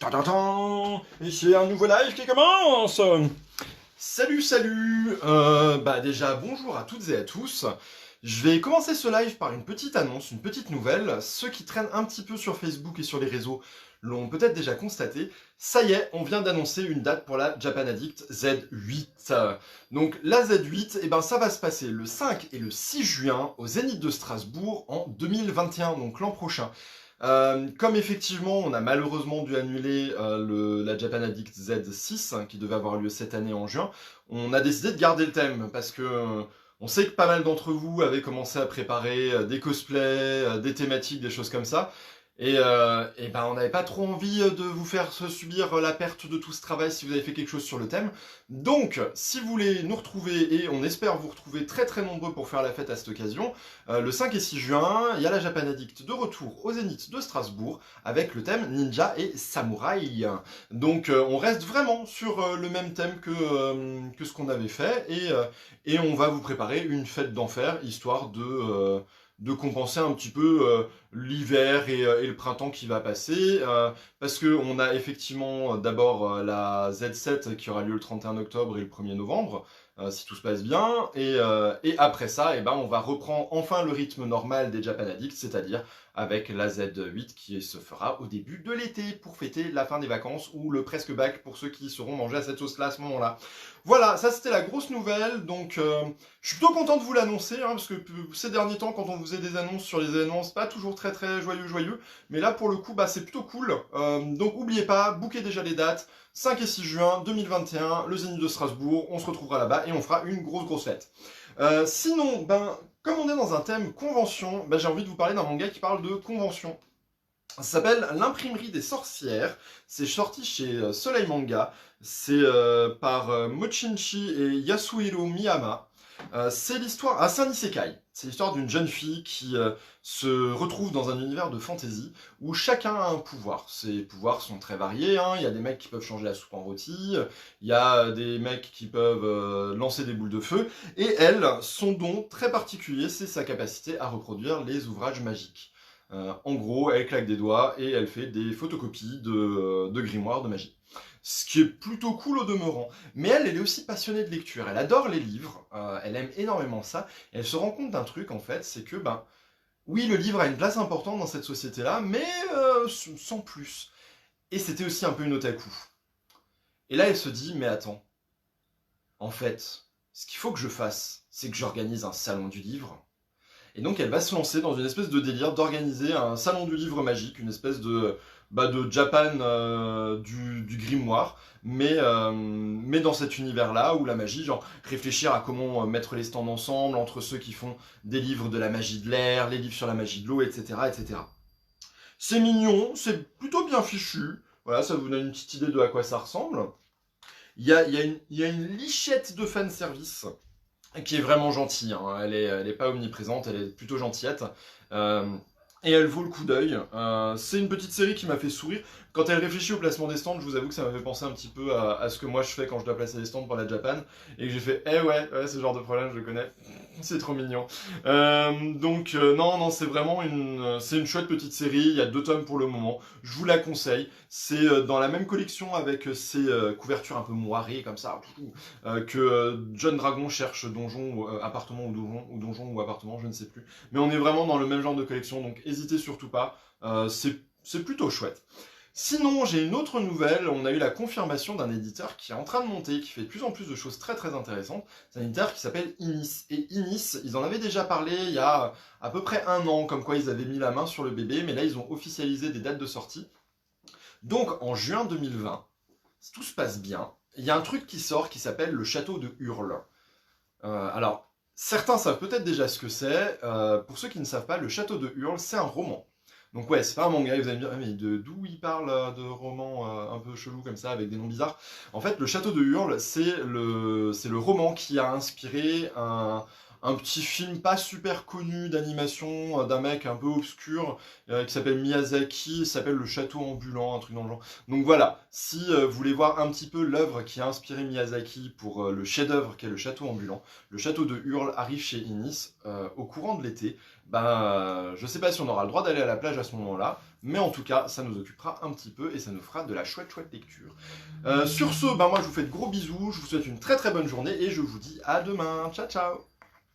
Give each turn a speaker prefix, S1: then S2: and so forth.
S1: Tadadam, ici un nouveau live qui commence. Salut, salut. Déjà, bonjour à toutes et à tous. Je vais commencer ce live par une petite annonce, une petite nouvelle. Ceux qui traînent un petit peu sur Facebook et sur les réseaux l'ont peut-être déjà constaté. Ça y est, on vient d'annoncer une date pour la Japan Addict Z8. Donc la Z8, ça va se passer le 5 et le 6 juin au Zénith de Strasbourg en 2021, donc l'an prochain. Comme effectivement on a malheureusement dû annuler la Japan Addict Z6 qui devait avoir lieu cette année en juin, on a décidé de garder le thème parce que on sait que pas mal d'entre vous avaient commencé à préparer des cosplays, des thématiques, des choses comme ça. On n'avait pas trop envie de vous faire subir la perte de tout ce travail si vous avez fait quelque chose sur le thème. Donc, si vous voulez nous retrouver, et on espère vous retrouver très très nombreux pour faire la fête à cette occasion, le 5 et 6 juin, il y a la Japan Addict de retour au Zénith de Strasbourg avec le thème Ninja et Samouraï. Donc, on reste vraiment sur le même thème que ce qu'on avait fait, et on va vous préparer une fête d'enfer, histoire de compenser un petit peu l'hiver et le printemps qui va passer, parce qu'on a effectivement d'abord la Z7 qui aura lieu le 31 octobre et le 1er novembre, si tout se passe bien, et après ça, on va reprendre enfin le rythme normal des Japan Addicts, c'est-à-dire avec la Z8 qui se fera au début de l'été pour fêter la fin des vacances ou le presque bac pour ceux qui seront mangés à cette sauce-là à ce moment-là. Voilà, ça c'était la grosse nouvelle, donc je suis plutôt content de vous l'annoncer, parce que ces derniers temps, quand on faisait des annonces sur les événements, c'est pas toujours très très joyeux, mais là pour le coup, c'est plutôt cool. Donc oubliez pas, booker déjà les dates, 5 et 6 juin 2021, le Zénith de Strasbourg, on se retrouvera là-bas et on fera une grosse fête. Sinon, comme on est dans un thème convention, j'ai envie de vous parler d'un manga qui parle de convention. Ça s'appelle L'Imprimerie des Sorcières, c'est sorti chez Soleil Manga, c'est par Mochinchi et Yasuhiro Miyama. C'est l'histoire, c'est un isekai, c'est l'histoire d'une jeune fille qui se retrouve dans un univers de fantasy où chacun a un pouvoir. Ces pouvoirs sont très variés, il y a des mecs qui peuvent changer la soupe en rôti, il y a des mecs qui peuvent lancer des boules de feu, et elle, son don très particulier, c'est sa capacité à reproduire les ouvrages magiques. En gros, elle claque des doigts et elle fait des photocopies de grimoires de magie. Ce qui est plutôt cool au demeurant. Mais elle est aussi passionnée de lecture. Elle adore les livres, elle aime énormément ça. Et elle se rend compte d'un truc, en fait, c'est que, oui, le livre a une place importante dans cette société-là, mais sans plus. Et c'était aussi un peu une otaku. Et là, elle se dit, mais attends, en fait, ce qu'il faut que je fasse, c'est que j'organise un salon du livre. Et donc elle va se lancer dans une espèce de délire d'organiser un salon du livre magique, une espèce de Japan du grimoire, mais dans cet univers-là où la magie, genre réfléchir à comment mettre les stands ensemble entre ceux qui font des livres de la magie de l'air, les livres sur la magie de l'eau, etc., etc. C'est mignon, c'est plutôt bien fichu, voilà, ça vous donne une petite idée de à quoi ça ressemble. Il y a une lichette de fanservice qui est vraiment gentille, elle est pas omniprésente, elle est plutôt gentillette. Et elle vaut le coup d'œil. C'est une petite série qui m'a fait sourire. Quand elle réfléchit au placement des stands, je vous avoue que ça m'a fait penser un petit peu à ce que moi je fais quand je dois placer les stands pour la Japan. Et que j'ai fait, ouais, ce genre de problème, je le connais. C'est trop mignon. Non, c'est vraiment c'est une chouette petite série. Il y a 2 tomes pour le moment. Je vous la conseille. C'est dans la même collection avec ces couvertures un peu moirées comme ça, que John Dragon cherche donjon, ou appartement ou donjon ou appartement, je ne sais plus. Mais on est vraiment dans le même genre de collection, donc n'hésitez surtout pas. C'est plutôt chouette. Sinon, j'ai une autre nouvelle. On a eu la confirmation d'un éditeur qui est en train de monter, qui fait de plus en plus de choses très très intéressantes. C'est un éditeur qui s'appelle Inis. Et Inis, ils en avaient déjà parlé il y a à peu près 1 an, comme quoi ils avaient mis la main sur le bébé, mais là ils ont officialisé des dates de sortie. Donc en juin 2020, si tout se passe bien, il y a un truc qui sort qui s'appelle le château de Hurle. Alors, certains savent peut-être déjà ce que c'est. Pour ceux qui ne savent pas, le château de Hurle, c'est un roman. Donc ouais, c'est pas un manga, vous allez me dire, mais d'où il parle de romans un peu chelous comme ça, avec des noms bizarres. En fait, le château de Hurle, c'est le roman qui a inspiré un petit film pas super connu d'animation d'un mec un peu obscur qui s'appelle Miyazaki, s'appelle Le Château Ambulant, un truc dans le genre. Donc voilà, si vous voulez voir un petit peu l'œuvre qui a inspiré Miyazaki pour le chef-d'œuvre qu'est Le Château Ambulant, le château de Hurle arrive chez Inis au courant de l'été. Je sais pas si on aura le droit d'aller à la plage à ce moment-là, mais en tout cas, ça nous occupera un petit peu et ça nous fera de la chouette lecture. Sur ce, moi je vous fais de gros bisous, je vous souhaite une très très bonne journée et je vous dis à demain. Ciao ciao.